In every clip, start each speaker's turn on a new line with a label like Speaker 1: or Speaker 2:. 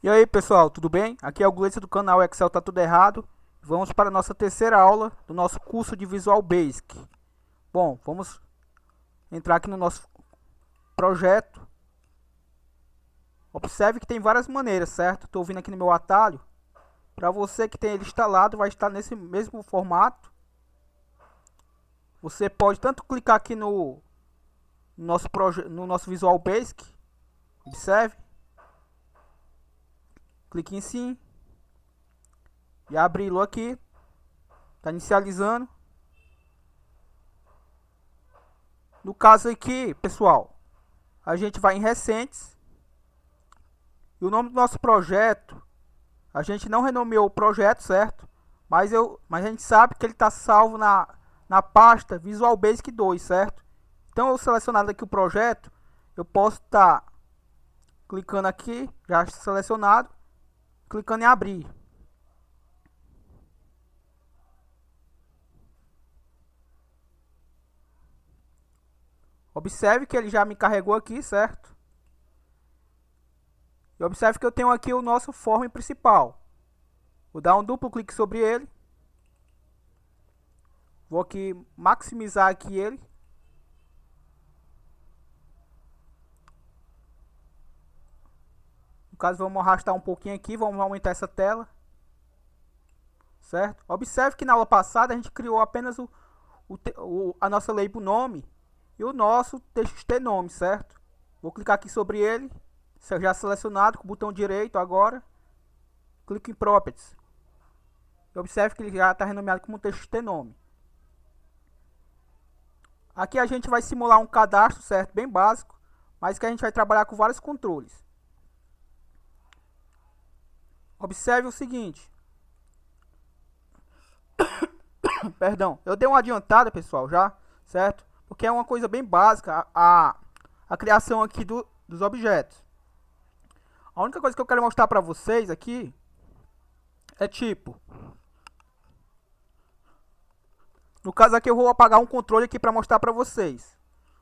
Speaker 1: E aí pessoal, tudo bem? Aqui é o Gleice do canal Excel Tá Tudo Errado. Vamos para a nossa terceira aula do nosso curso de Visual Basic. Bom, vamos entrar aqui no nosso projeto. Observe que tem várias maneiras, certo? Estou vindo aqui no meu atalho. Para você que tem ele instalado, vai estar nesse mesmo formato. Você pode tanto clicar aqui no nosso Visual Basic. Observe. Clique em sim. E abri-lo aqui. Está inicializando. No caso aqui, pessoal, a gente vai em recentes. E o nome do nosso projeto, a gente não renomeou o projeto, certo? Mas a gente sabe que ele está salvo na pasta Visual Basic 2, certo? Então eu selecionado aqui o projeto, eu posso estar clicando aqui, já selecionado, clicando em abrir. Observe que ele já me carregou aqui, certo? E observe que eu tenho aqui o nosso form principal. Vou dar um duplo clique sobre ele. Vou aqui maximizar aqui ele. No caso, vamos arrastar um pouquinho aqui, vamos aumentar essa tela. Certo? Observe que na aula passada a gente criou apenas a nossa label nome e o nosso txt nome, certo? Vou clicar aqui sobre ele, já selecionado com o botão direito agora. Clique em Properties. E observe que ele já está renomeado como txt nome. Aqui a gente vai simular um cadastro, certo? Bem básico, mas que a gente vai trabalhar com vários controles. Observe o seguinte. Perdão, eu dei uma adiantada, pessoal, já, certo? Porque é uma coisa bem básica a criação aqui dos objetos. A única coisa que eu quero mostrar para vocês aqui é tipo. No caso aqui eu vou apagar um controle aqui para mostrar para vocês.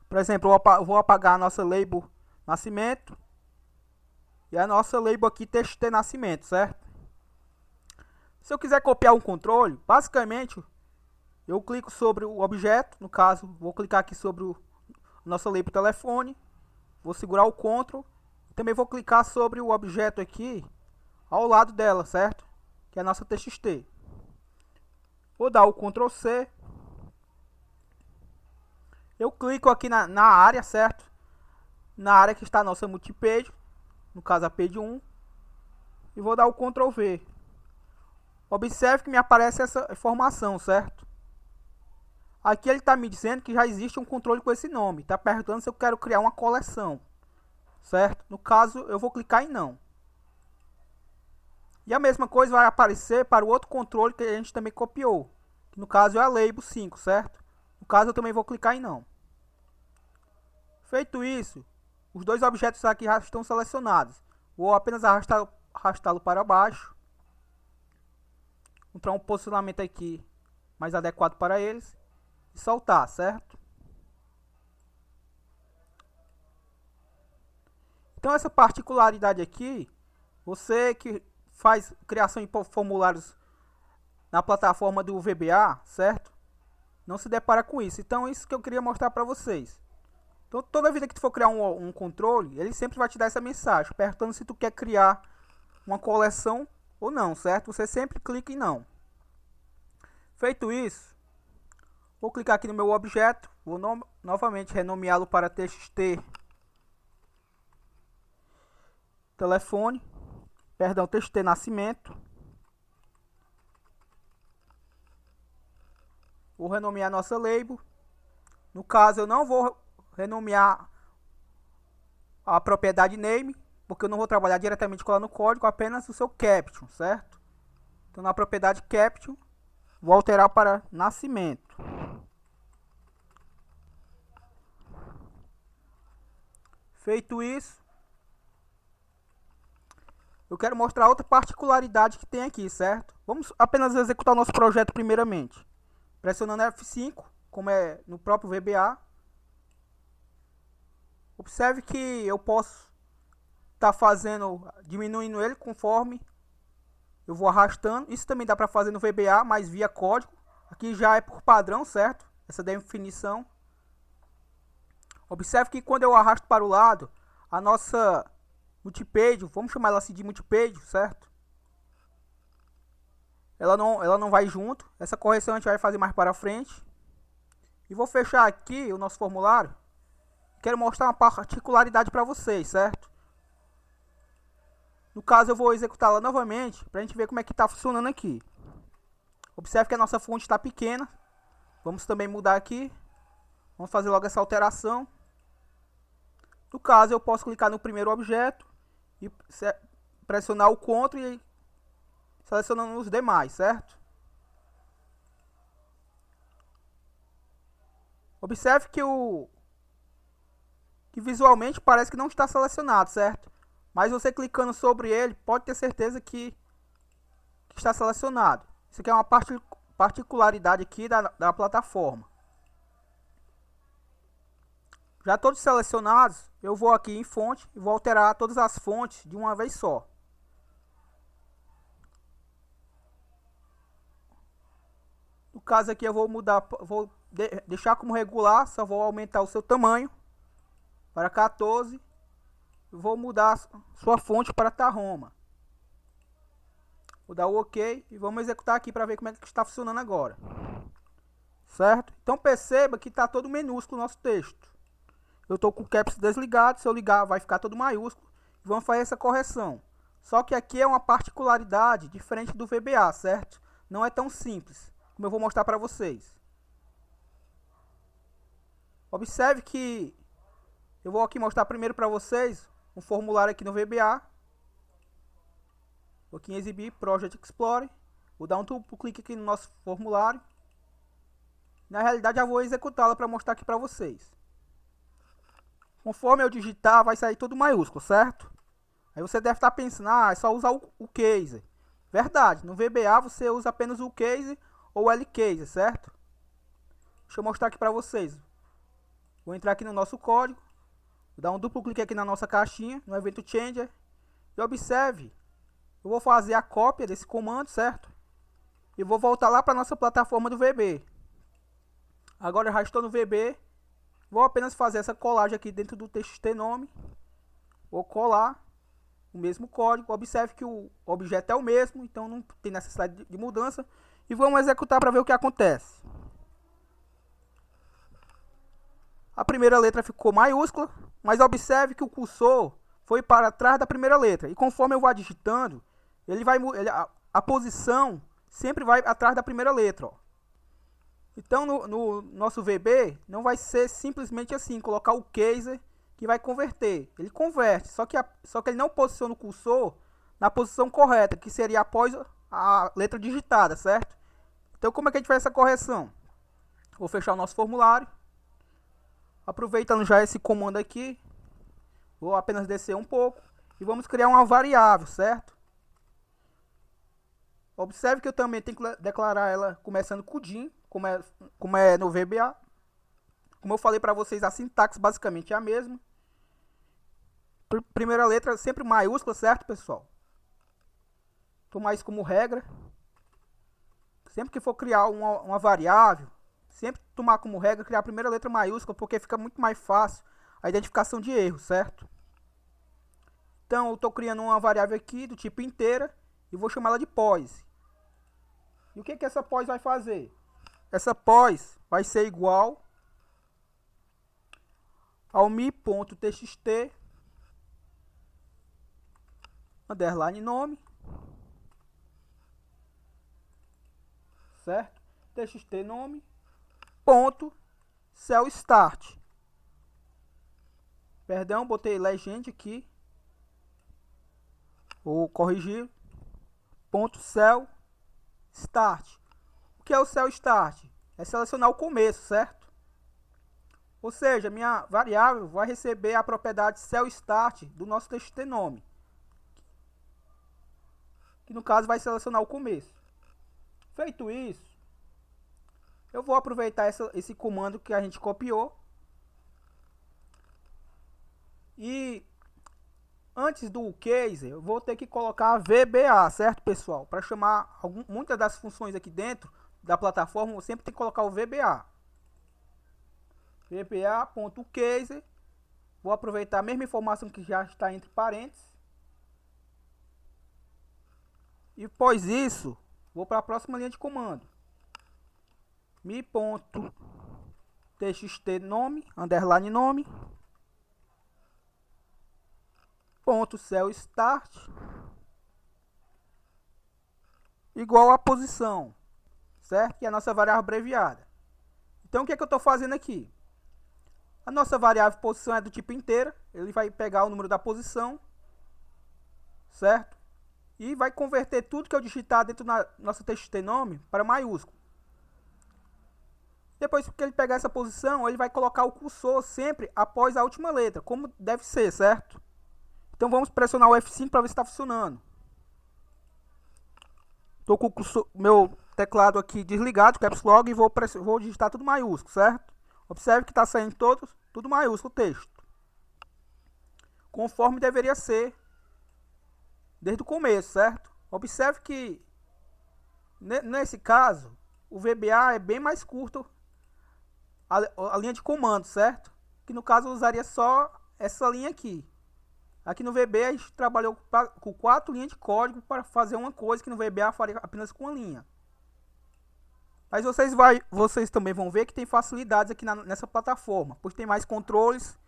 Speaker 1: Por exemplo, eu vou apagar a nossa label nascimento e a nossa label aqui txt nascimento, certo? Se eu quiser copiar um controle, basicamente eu clico sobre o objeto, no caso, vou clicar aqui sobre o nosso label telefone, vou segurar o Ctrl, também vou clicar sobre o objeto aqui, ao lado dela, certo? Que é a nossa TXT. Vou dar o Ctrl C, eu clico aqui na área, certo? Na área que está a nossa multipage, no caso a page 1, e vou dar o Ctrl V. Observe que me aparece essa informação, certo? Aqui ele está me dizendo que já existe um controle com esse nome. Está perguntando se eu quero criar uma coleção. Certo? No caso, eu vou clicar em não. E a mesma coisa vai aparecer para o outro controle que a gente também copiou. Que no caso é a label 5, certo? No caso, eu também vou clicar em não. Feito isso, os dois objetos aqui já estão selecionados. Vou apenas arrastá-lo para baixo. Encontrar um posicionamento aqui mais adequado para eles. E soltar, certo? Então essa particularidade aqui, você que faz criação de formulários na plataforma do VBA, certo? Não se depara com isso. Então isso que eu queria mostrar para vocês. Então toda vida que tu for criar um controle, ele sempre vai te dar essa mensagem, perguntando se tu quer criar uma coleção ou não, certo? Você sempre clica em não. Feito isso, vou clicar aqui no meu objeto, vou novamente renomeá-lo para txt telefone, perdão, txt nascimento. Vou renomear nossa label. No caso, eu não vou renomear a propriedade name, porque eu não vou trabalhar diretamente com ela no código, apenas o seu caption, certo? Então, na propriedade caption, vou alterar para nascimento. Feito isso, eu quero mostrar outra particularidade que tem aqui, certo? Vamos apenas executar o nosso projeto primeiramente. Pressionando F5, como é no próprio VBA. Observe que eu posso estar fazendo, diminuindo ele conforme eu vou arrastando. Isso também dá para fazer no VBA, mas via código. Aqui já é por padrão, certo? Essa definição. Observe que quando eu arrasto para o lado, a nossa multipage, vamos chamar ela assim de multipage, certo? Ela não vai junto. Essa correção a gente vai fazer mais para frente. E vou fechar aqui o nosso formulário. Quero mostrar uma particularidade para vocês, certo? No caso, eu vou executá-la novamente para a gente ver como é que está funcionando aqui. Observe que a nossa fonte está pequena. Vamos também mudar aqui. Vamos fazer logo essa alteração. No caso, eu posso clicar no primeiro objeto e pressionar o CTRL e selecionando os demais, certo? Observe que visualmente parece que não está selecionado, certo? Mas você clicando sobre ele, pode ter certeza que está selecionado. Isso aqui é uma particularidade aqui da plataforma. Já todos selecionados, eu vou aqui em fonte e vou alterar todas as fontes de uma vez só. No caso aqui eu vou mudar, vou deixar como regular, só vou aumentar o seu tamanho para 14. Vou mudar sua fonte para Tahoma. Vou dar o OK e vamos executar aqui para ver como é que está funcionando agora. Certo? Então perceba que está todo minúsculo o nosso texto. Eu estou com o caps desligado, se eu ligar vai ficar todo maiúsculo. E vamos fazer essa correção. Só que aqui é uma particularidade diferente do VBA, certo? Não é tão simples, como eu vou mostrar para vocês. Observe que eu vou aqui mostrar primeiro para vocês um formulário aqui no VBA. Vou aqui em exibir Project Explorer. Vou dar um duplo clique aqui no nosso formulário. Na realidade, já vou executá-la para mostrar aqui para vocês. Conforme eu digitar, vai sair tudo maiúsculo, certo? Aí você deve estar pensando, é só usar o case. Verdade, no VBA você usa apenas o case ou o L-case, certo? Deixa eu mostrar aqui para vocês. Vou entrar aqui no nosso código. Vou dar um duplo clique aqui na nossa caixinha, no evento changer. E observe, eu vou fazer a cópia desse comando, certo? E vou voltar lá para a nossa plataforma do VB. Agora eu já estou no VB. Vou apenas fazer essa colagem aqui dentro do TXT nome. Vou colar o mesmo código. Observe que o objeto é o mesmo, então não tem necessidade de mudança. E vamos executar para ver o que acontece. A primeira letra ficou maiúscula, mas observe que o cursor foi para trás da primeira letra. E conforme eu vou digitando, a posição sempre vai atrás da primeira letra. Ó. Então, no nosso VB, não vai ser simplesmente assim, colocar o case que vai converter. Ele converte, só que ele não posiciona o cursor na posição correta, que seria após a letra digitada, certo? Então, como é que a gente faz essa correção? Vou fechar o nosso formulário. Aproveitando já esse comando aqui, vou apenas descer um pouco e vamos criar uma variável, certo? Observe que eu também tenho que declarar ela começando com DIN, como é no VBA. Como eu falei para vocês, a sintaxe basicamente é a mesma. Primeira letra sempre maiúscula, certo, pessoal? Tomar isso como regra. Sempre que for criar uma variável, sempre tomar como regra criar a primeira letra maiúscula, porque fica muito mais fácil a identificação de erro, certo? Então, eu estou criando uma variável aqui do tipo inteira e vou chamá-la de pos. E o que essa pos vai fazer? Essa pos vai ser igual ao mi.txt underline nome, certo? Txt nome ponto cell start. Perdão, botei legend aqui. Vou corrigir. Ponto cell start. O que é o cell start? É selecionar o começo, certo? Ou seja, minha variável vai receber a propriedade cell start do nosso txt nome, que no caso vai selecionar o começo. Feito isso, eu vou aproveitar esse comando que a gente copiou e Antes do case, eu vou ter que colocar VBA, certo, pessoal? Para chamar muitas das funções aqui dentro da plataforma, eu sempre tenho que colocar o VBA. VBA.case. Vou aproveitar a mesma informação que já está entre parênteses. E após isso, vou para a próxima linha de comando. mi.txt nome, underline nome. Ponto cell start igual a posição, certo? Que é a nossa variável abreviada. Então o que é que eu estou fazendo aqui? A nossa variável posição é do tipo inteira, ele vai pegar o número da posição, certo? E vai converter tudo que eu digitar dentro da nossa txt nome para maiúsculo. Depois que ele pegar essa posição, ele vai colocar o cursor sempre após a última letra, como deve ser, certo? Então vamos pressionar o F5 para ver se está funcionando. Estou com o meu teclado aqui desligado, Caps Lock, e vou digitar tudo maiúsculo, certo? Observe que está saindo tudo maiúsculo o texto. Conforme deveria ser desde o começo, certo? Observe que nesse caso, o VBA é bem mais curto a linha de comando, certo? Que no caso eu usaria só essa linha aqui. Aqui no VB a gente trabalhou com 4 linhas de código para fazer uma coisa que no VBA faria apenas com uma linha. Mas vocês também vão ver que tem facilidades aqui nessa plataforma, pois tem mais controles,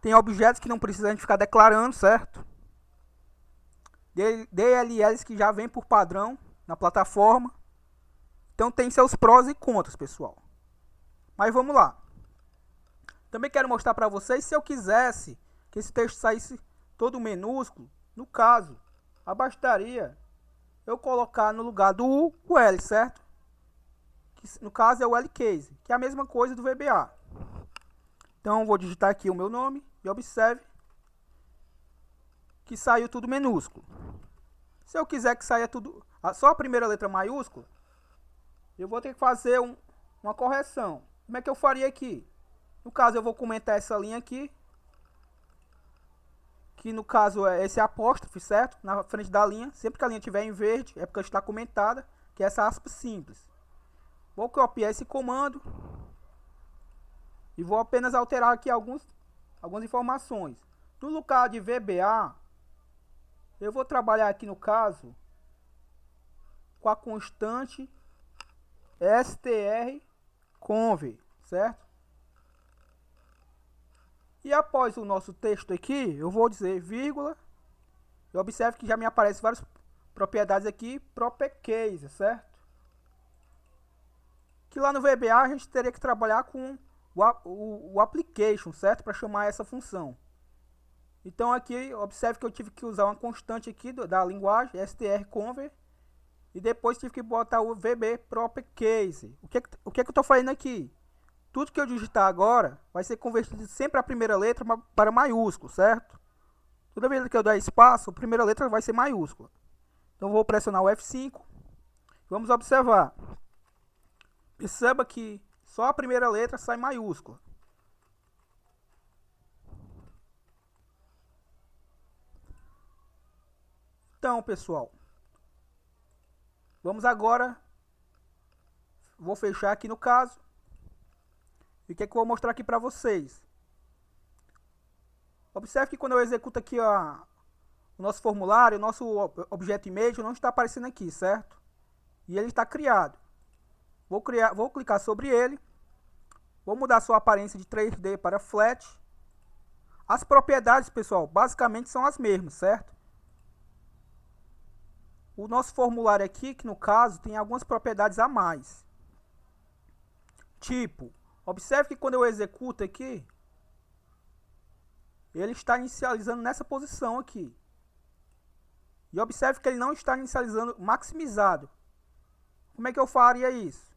Speaker 1: tem objetos que não precisa a gente ficar declarando, certo? DLLs que já vem por padrão na plataforma. Então tem seus prós e contras, pessoal. Mas vamos lá. Também quero mostrar para vocês, se eu quisesse que esse texto saísse todo minúsculo, no caso, bastaria eu colocar no lugar do U o L, certo? Que no caso é o LCase, que é a mesma coisa do VBA. Então vou digitar aqui o meu nome e observe que saiu tudo minúsculo. Se eu quiser que saia tudo, só a primeira letra maiúscula, eu vou ter que fazer uma correção. Como é que eu faria aqui? No caso eu vou comentar essa linha aqui, que no caso é esse apóstrofe, certo? Na frente da linha, sempre que a linha estiver em verde, é porque está comentada, que é essa aspa simples. Vou copiar esse comando e vou apenas alterar aqui algumas informações. No lugar de VBA, eu vou trabalhar aqui no caso com a constante strconv, certo? E após o nosso texto aqui, eu vou dizer vírgula. E observe que já me aparecem várias propriedades aqui, propercase, certo? Que lá no VBA a gente teria que trabalhar com o application, certo? Para chamar essa função. Então aqui, observe que eu tive que usar uma constante aqui da linguagem, strconv. E depois tive que botar o VB propercase. O que é que eu estou fazendo aqui? Tudo que eu digitar agora vai ser convertido sempre a primeira letra para maiúsculo, certo? Toda vez que eu der espaço, a primeira letra vai ser maiúscula. Então vou pressionar o F5. Vamos observar. Perceba que só a primeira letra sai maiúscula. Então, pessoal, vamos agora. Vou fechar aqui no caso. E o que é que eu vou mostrar aqui para vocês? Observe que quando eu executo aqui o nosso formulário, o nosso objeto image não está aparecendo aqui, certo? E ele está criado. Vou clicar sobre ele. Vou mudar sua aparência de 3D para flat. As propriedades, pessoal, basicamente são as mesmas, certo? O nosso formulário aqui, que no caso tem algumas propriedades a mais. Tipo, observe que quando eu executo aqui, ele está inicializando nessa posição aqui. E observe que ele não está inicializando maximizado. Como é que eu faria isso?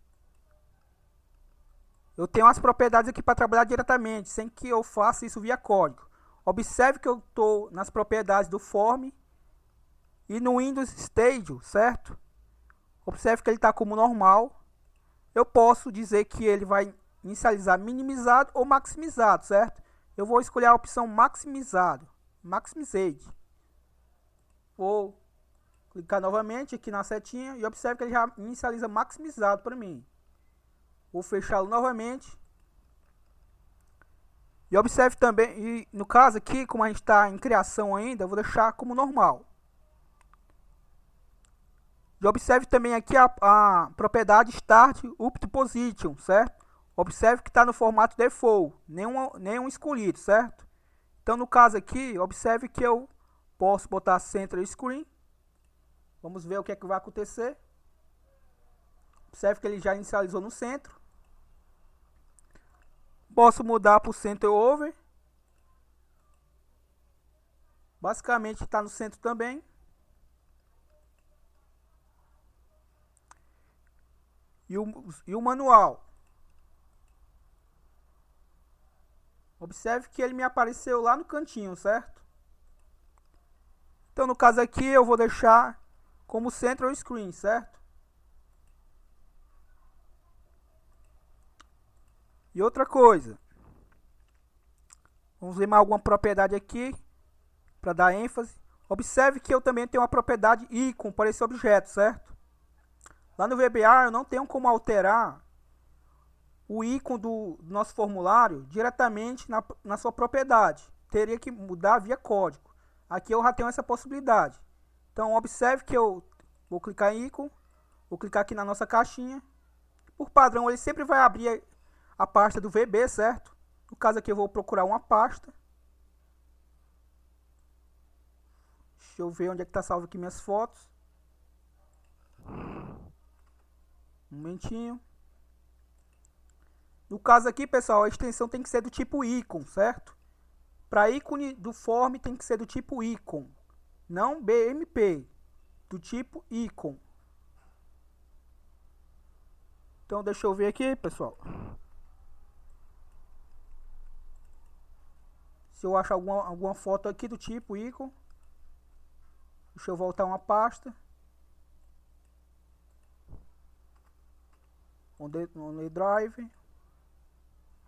Speaker 1: Eu tenho as propriedades aqui para trabalhar diretamente, sem que eu faça isso via código. Observe que eu estou nas propriedades do form e no Windows Studio, certo? Observe que ele está como normal. Eu posso dizer que ele vai inicializar minimizado ou maximizado, certo? Eu vou escolher a opção maximizado, maximized. Vou clicar novamente aqui na setinha e observe que ele já inicializa maximizado para mim. Vou fechá-lo novamente. E observe também, e no caso aqui, como a gente está em criação ainda, eu vou deixar como normal. E observe também aqui a propriedade Start Up to Position, certo? Observe que está no formato default, nenhum escolhido, certo? Então no caso aqui, observe que eu posso botar Center Screen. Vamos ver o que é que vai acontecer. Observe que ele já inicializou no centro. Posso mudar para o Center Over. Basicamente está no centro também. E o manual. Observe que ele me apareceu lá no cantinho, certo? Então no caso aqui eu vou deixar como Central Screen, certo? E outra coisa. Vamos ver mais alguma propriedade aqui para dar ênfase. Observe que eu também tenho uma propriedade Icon para esse objeto, certo? Lá no VBA eu não tenho como alterar o ícone do nosso formulário diretamente na sua propriedade. Teria que mudar via código. Aqui eu já tenho essa possibilidade. Então observe que eu vou clicar em ícone, vou clicar aqui na nossa caixinha. Por padrão ele sempre vai abrir a pasta do VB, certo? No caso aqui eu vou procurar uma pasta. Deixa eu ver onde é que está salvo aqui minhas fotos. Um momentinho. No caso aqui, pessoal, a extensão tem que ser do tipo icon, certo? Para ícone do form tem que ser do tipo icon, não BMP, do tipo icon. Então deixa eu ver aqui, pessoal. Se eu achar alguma foto aqui do tipo icon. Deixa eu voltar uma pasta. Only Drive.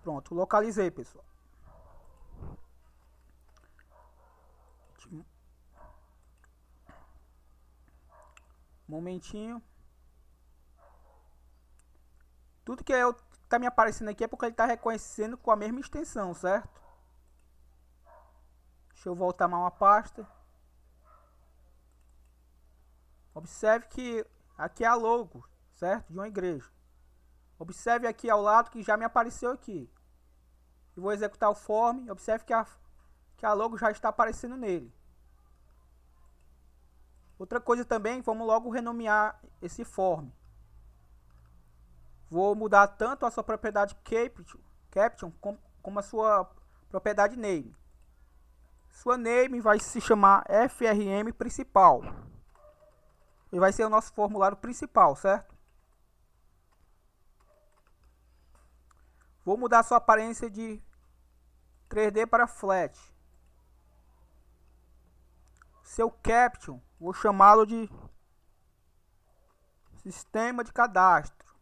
Speaker 1: Pronto, localizei, pessoal. Momentinho. Tudo que tá me aparecendo aqui é porque ele está reconhecendo com a mesma extensão, certo? Deixa eu voltar mais uma pasta. Observe que aqui é a logo, certo? De uma igreja. Observe aqui ao lado que já me apareceu aqui. Eu vou executar o form. Observe que a logo já está aparecendo nele. Outra coisa também, vamos logo renomear esse form. Vou mudar tanto a sua propriedade caption como a sua propriedade name. Sua name vai se chamar FRM principal. E vai ser o nosso formulário principal, certo? Vou mudar a sua aparência de 3D para flat. Seu caption, vou chamá-lo de sistema de cadastro.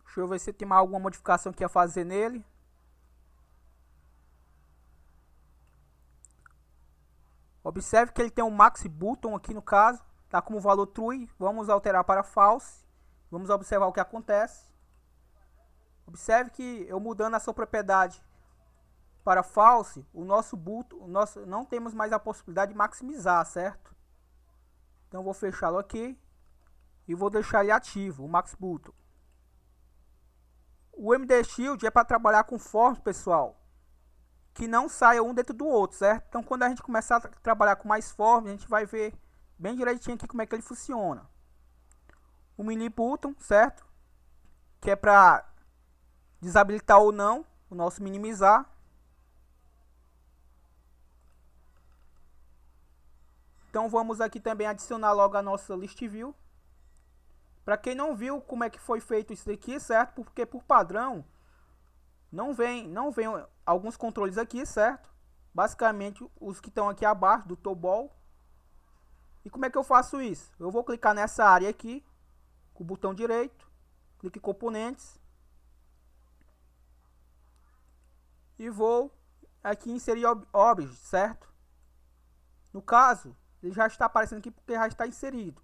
Speaker 1: Deixa eu ver se tem mais alguma modificação que ia fazer nele. Observe que ele tem um max button aqui no caso. Está como valor true. Vamos alterar para false. Vamos observar o que acontece. Observe que eu mudando a sua propriedade para false, o nosso button, não temos mais a possibilidade de maximizar, certo? Então vou fechá-lo aqui e vou deixar ele ativo, o max button. O MD Shield é para trabalhar com forms, pessoal, que não saia um dentro do outro, certo? Então quando a gente começar a trabalhar com mais forms, a gente vai ver bem direitinho aqui como é que ele funciona. O mini button, certo? Que é para desabilitar ou não o nosso minimizar. Então vamos aqui também adicionar logo a nossa list view. Para quem não viu como é que foi feito isso daqui, certo? Porque por padrão não vem alguns controles aqui, certo? Basicamente os que estão aqui abaixo do toggle. E como é que eu faço isso? Eu vou clicar nessa área aqui com o botão direito, clique em componentes. e vou aqui inserir object, certo? No caso, ele já está aparecendo aqui porque já está inserido.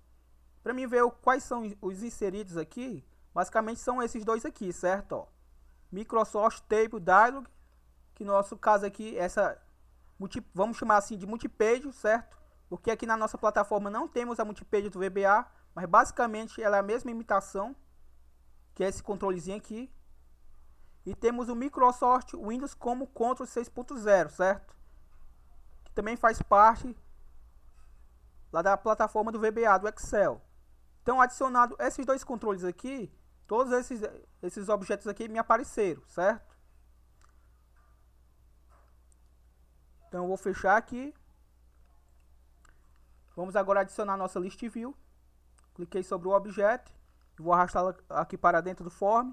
Speaker 1: Para mim ver quais são os inseridos aqui, basicamente são esses dois aqui, certo? Ó, Microsoft Table Dialog, que no nosso caso aqui, vamos chamar assim de multipage, certo? Porque aqui na nossa plataforma não temos a multipage do VBA, mas basicamente ela é a mesma imitação, que é esse controlezinho aqui. E temos o Microsoft Windows como Control 6.0, certo? Que também faz parte lá da plataforma do VBA, do Excel. Então, adicionado esses dois controles aqui, todos esses objetos aqui me apareceram, certo? Então, eu vou fechar aqui. Vamos agora adicionar a nossa list view. Cliquei sobre o objeto. Vou arrastá-la aqui para dentro do form.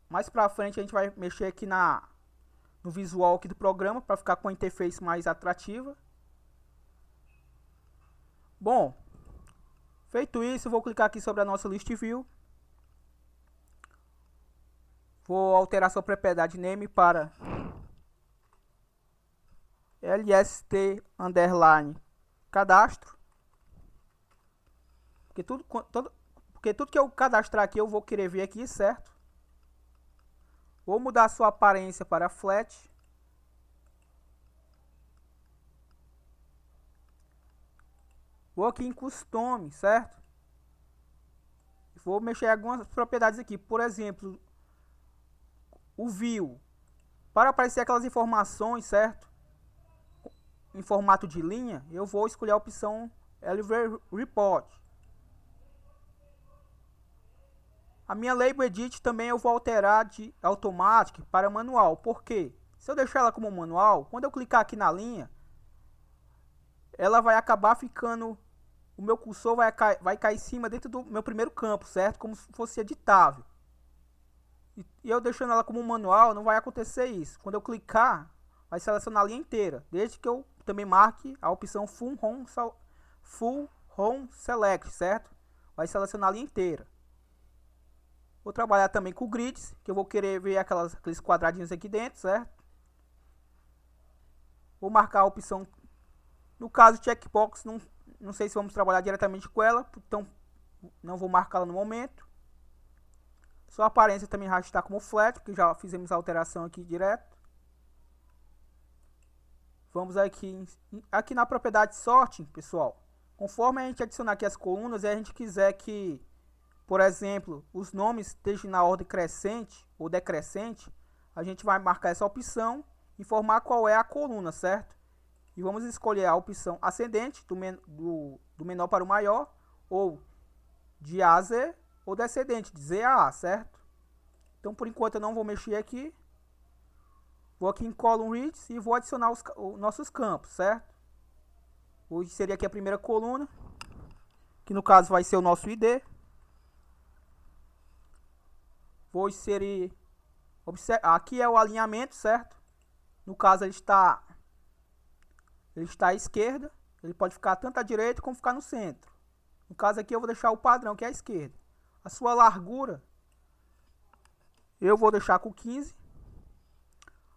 Speaker 1: Mais para frente a gente vai mexer aqui no visual aqui do programa para ficar com a interface mais atrativa. Bom, feito isso, eu vou clicar aqui sobre a nossa list view. Vou alterar sua propriedade name para lst_cadastro. Porque tudo que eu cadastrar aqui eu vou querer ver aqui, certo? Vou mudar a sua aparência para flat. Vou aqui em custom, certo? Vou mexer em algumas propriedades aqui. Por exemplo, o view. Para aparecer aquelas informações, certo? Em formato de linha, eu vou escolher a opção Elevate Report. A minha Label Edit também eu vou alterar de Automatic para manual. Por quê? Se eu deixar ela como manual, quando eu clicar aqui na linha, ela vai acabar ficando... O meu cursor vai cair em cima dentro do meu primeiro campo, certo? Como se fosse editável. E eu deixando ela como manual, não vai acontecer isso. Quando eu clicar, vai selecionar a linha inteira. Desde que eu também marque a opção Full Home Select, certo? Vai selecionar a linha inteira. Vou trabalhar também com grids, que eu vou querer ver aqueles quadradinhos aqui dentro, certo? Vou marcar a opção, no caso checkbox, não sei se vamos trabalhar diretamente com ela, então não vou marcá-la no momento. Sua aparência também já está como flat, porque já fizemos a alteração aqui direto. Vamos aqui na propriedade sorting, pessoal. Conforme a gente adicionar aqui as colunas e a gente quiser que, por exemplo, os nomes estejam na ordem crescente ou decrescente, a gente vai marcar essa opção e informar qual é a coluna, certo? E vamos escolher a opção ascendente, do menor para o maior, ou de A a Z, ou descendente, de Z a A, certo? Então, por enquanto, eu não vou mexer aqui. Vou aqui em Column Reads e vou adicionar os nossos campos, certo? Hoje seria aqui a primeira coluna, que no caso vai ser o nosso ID. Vou inserir... Aqui é o alinhamento, certo? No caso, ele está à esquerda. Ele pode ficar tanto à direita como ficar no centro. No caso aqui eu vou deixar o padrão, que é a esquerda. A sua largura eu vou deixar com 15.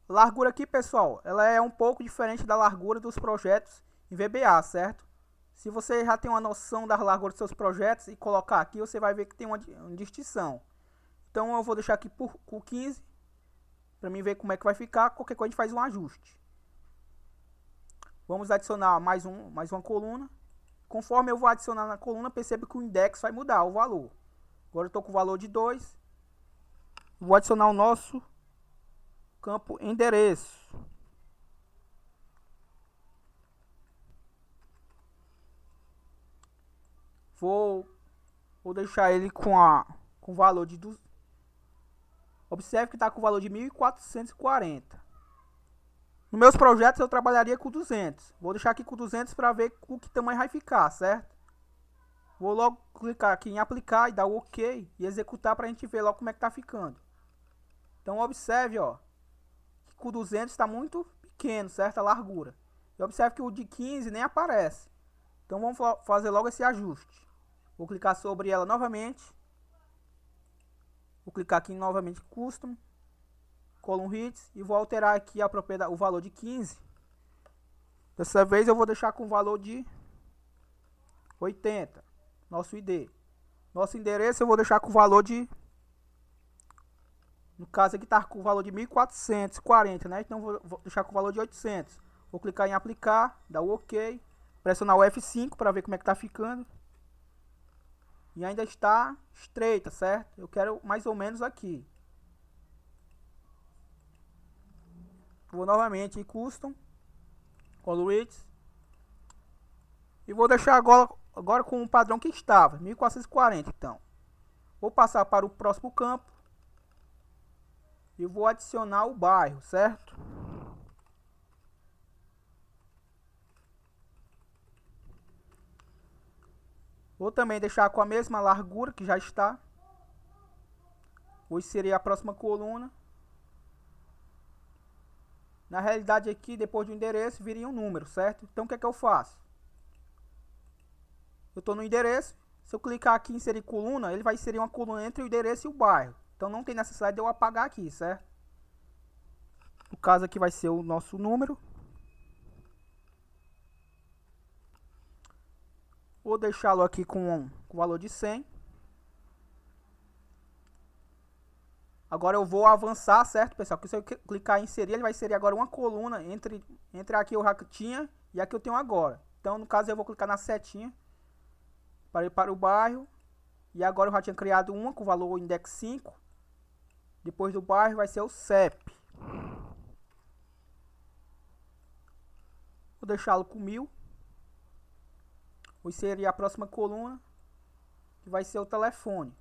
Speaker 1: Largura aqui, pessoal, ela é um pouco diferente da largura dos projetos em VBA, certo? Se você já tem uma noção da largura dos seus projetos e colocar aqui, você vai ver que tem uma distinção. Então eu vou deixar aqui com 15, para mim ver como é que vai ficar. Qualquer coisa a gente faz um ajuste. Vamos adicionar mais uma coluna. Conforme eu vou adicionar na coluna, percebe que o index vai mudar o valor. Agora eu estou com o valor de 2. Vou adicionar o nosso campo endereço. Vou deixar ele com o valor de... Observe que está com o valor de 1440. Nos meus projetos eu trabalharia com 200. Vou deixar aqui com 200 para ver com que tamanho vai ficar, certo? Vou logo clicar aqui em aplicar e dar o OK e executar para a gente ver logo como é que está ficando. Então observe, ó, que com 200 está muito pequeno, certo? A largura. E observe que o de 15 nem aparece. Então vamos fazer logo esse ajuste. Vou clicar sobre ela novamente. Vou clicar aqui novamente em Custom, Column Hits, e vou alterar aqui a propriedade, o valor de 15. Dessa vez eu vou deixar com o valor de 80, nosso ID. Nosso endereço eu vou deixar com o valor de, no caso aqui tá com o valor de 1440, né? Então vou deixar com o valor de 800. Vou clicar em aplicar, dar o OK, pressionar o F5 para ver como é que tá ficando. E ainda está estreita, certo? Eu quero mais ou menos aqui. Vou novamente em Custom, Color Width, e vou deixar agora com o padrão que estava, 1440. Então, vou passar para o próximo campo e vou adicionar o bairro, certo? Vou também deixar com a mesma largura que já está. Hoje seria a próxima coluna. Na realidade aqui, depois do endereço, viria um número, certo? Então o que é que eu faço? Eu estou no endereço. Se eu clicar aqui em inserir coluna, ele vai inserir uma coluna entre o endereço e o bairro. Então não tem necessidade de eu apagar aqui, certo? No caso aqui vai ser o nosso número. Vou deixá-lo aqui com o valor de 100. Agora eu vou avançar, certo, pessoal? Porque se eu clicar em inserir, ele vai inserir agora uma coluna entre aqui eu já tinha e aqui eu tenho agora. Então, no caso, eu vou clicar na setinha para ir para o bairro. E agora eu já tinha criado uma com o valor index 5. Depois do bairro vai ser o CEP. Vou deixá-lo com 1000. Vou inserir a próxima coluna, que vai ser o telefone.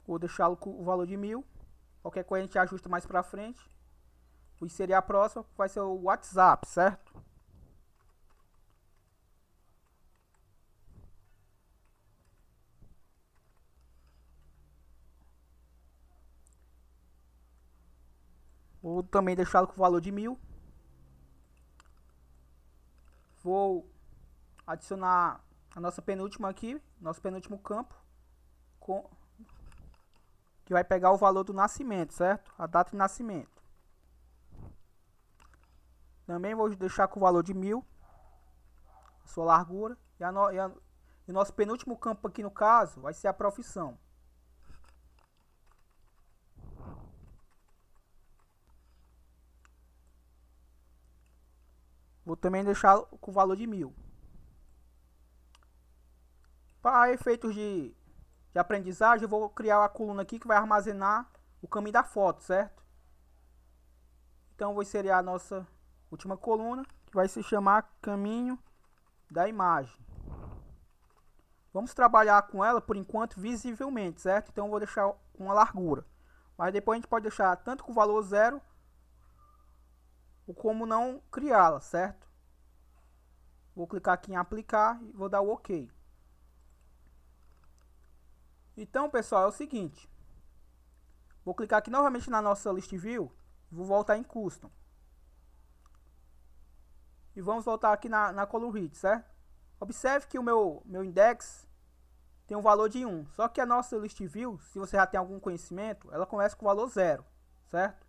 Speaker 1: Vou deixá-lo com o valor de 1000. Qualquer coisa a gente ajusta mais pra frente. Vou inserir a próxima, que vai ser o WhatsApp, certo? Vou também deixá-lo com o valor de 1000. Vou adicionar a nossa penúltima aqui, nosso penúltimo campo, que vai pegar o valor do nascimento, certo? A data de nascimento. Também vou deixar com o valor de 1000, a sua largura. E o nosso penúltimo campo aqui no caso vai ser a profissão. Vou também deixar com o valor de 1000. Para efeitos de aprendizagem, eu vou criar a coluna aqui que vai armazenar o caminho da foto, certo? Então, eu vou inserir a nossa última coluna, que vai se chamar caminho da imagem. Vamos trabalhar com ela, por enquanto, visivelmente, certo? Então, eu vou deixar uma largura. Mas depois a gente pode deixar tanto com o valor 0, ou como não criá-la, certo? Vou clicar aqui em aplicar e vou dar o OK. Então, pessoal, é o seguinte. Vou clicar aqui novamente na nossa list view e vou voltar em Custom. E vamos voltar aqui na Color Hit, certo? Observe que o meu index tem um valor de 1. Só que a nossa list view, se você já tem algum conhecimento, ela começa com o valor 0, certo?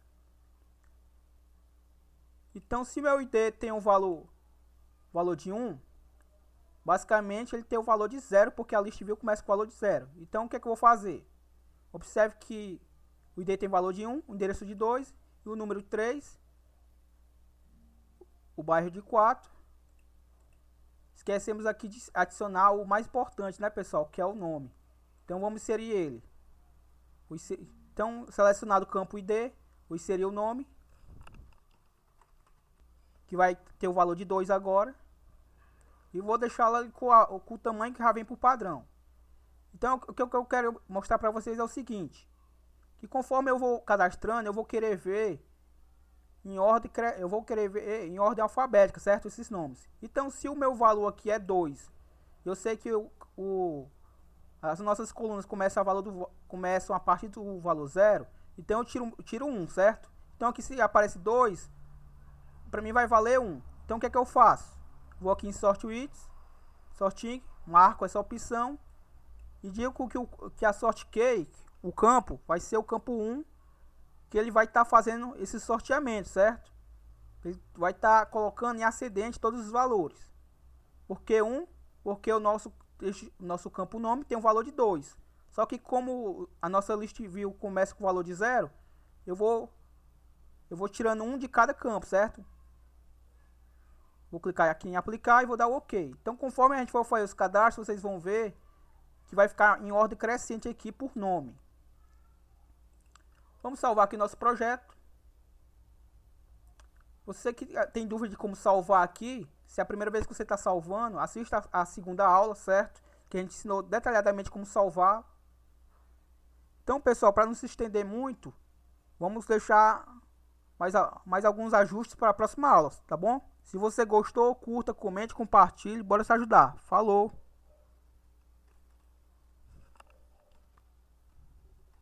Speaker 1: Então, se meu ID tem um valor de 1, basicamente ele tem o valor de 0, porque a list view começa com o valor de 0. Então, o que é que eu vou fazer? Observe que o ID tem valor de 1, o endereço de 2, e o número 3, o bairro de 4. Esquecemos aqui de adicionar o mais importante, né, pessoal, que é o nome. Então, vamos inserir ele. Então, selecionado o campo ID, vou inserir o nome, que vai ter o valor de 2 agora. E vou deixá-la com o tamanho que já vem por padrão. Então, o que eu quero mostrar para vocês é o seguinte. Que conforme eu vou cadastrando, eu vou querer ver em ordem alfabética, certo? Esses nomes. Então, se o meu valor aqui é 2, eu sei que as nossas colunas começam a partir do valor 0. Então, eu tiro 1, certo? Então, aqui se aparece 2, para mim vai valer 1. Então, o que é que eu faço? Vou aqui em Sort Width, Sorting, marco essa opção e digo que a sort cake, o campo, vai ser o campo 1, que ele vai estar fazendo esse sorteamento, certo? Ele vai estar colocando em ascendente todos os valores. Por que 1? Porque o nosso campo nome tem um valor de 2. Só que como a nossa list view começa com o valor de 0, eu vou tirando um de cada campo, certo? Vou clicar aqui em aplicar e vou dar o OK. Então, conforme a gente for fazer os cadastros, vocês vão ver que vai ficar em ordem crescente aqui por nome. Vamos salvar aqui nosso projeto. Você que tem dúvida de como salvar aqui, se é a primeira vez que você está salvando, assista a segunda aula, certo? Que a gente ensinou detalhadamente como salvar. Então, pessoal, para não se estender muito, vamos deixar mais alguns ajustes para a próxima aula, tá bom? Se você gostou, curta, comente, compartilhe, bora se ajudar. Falou!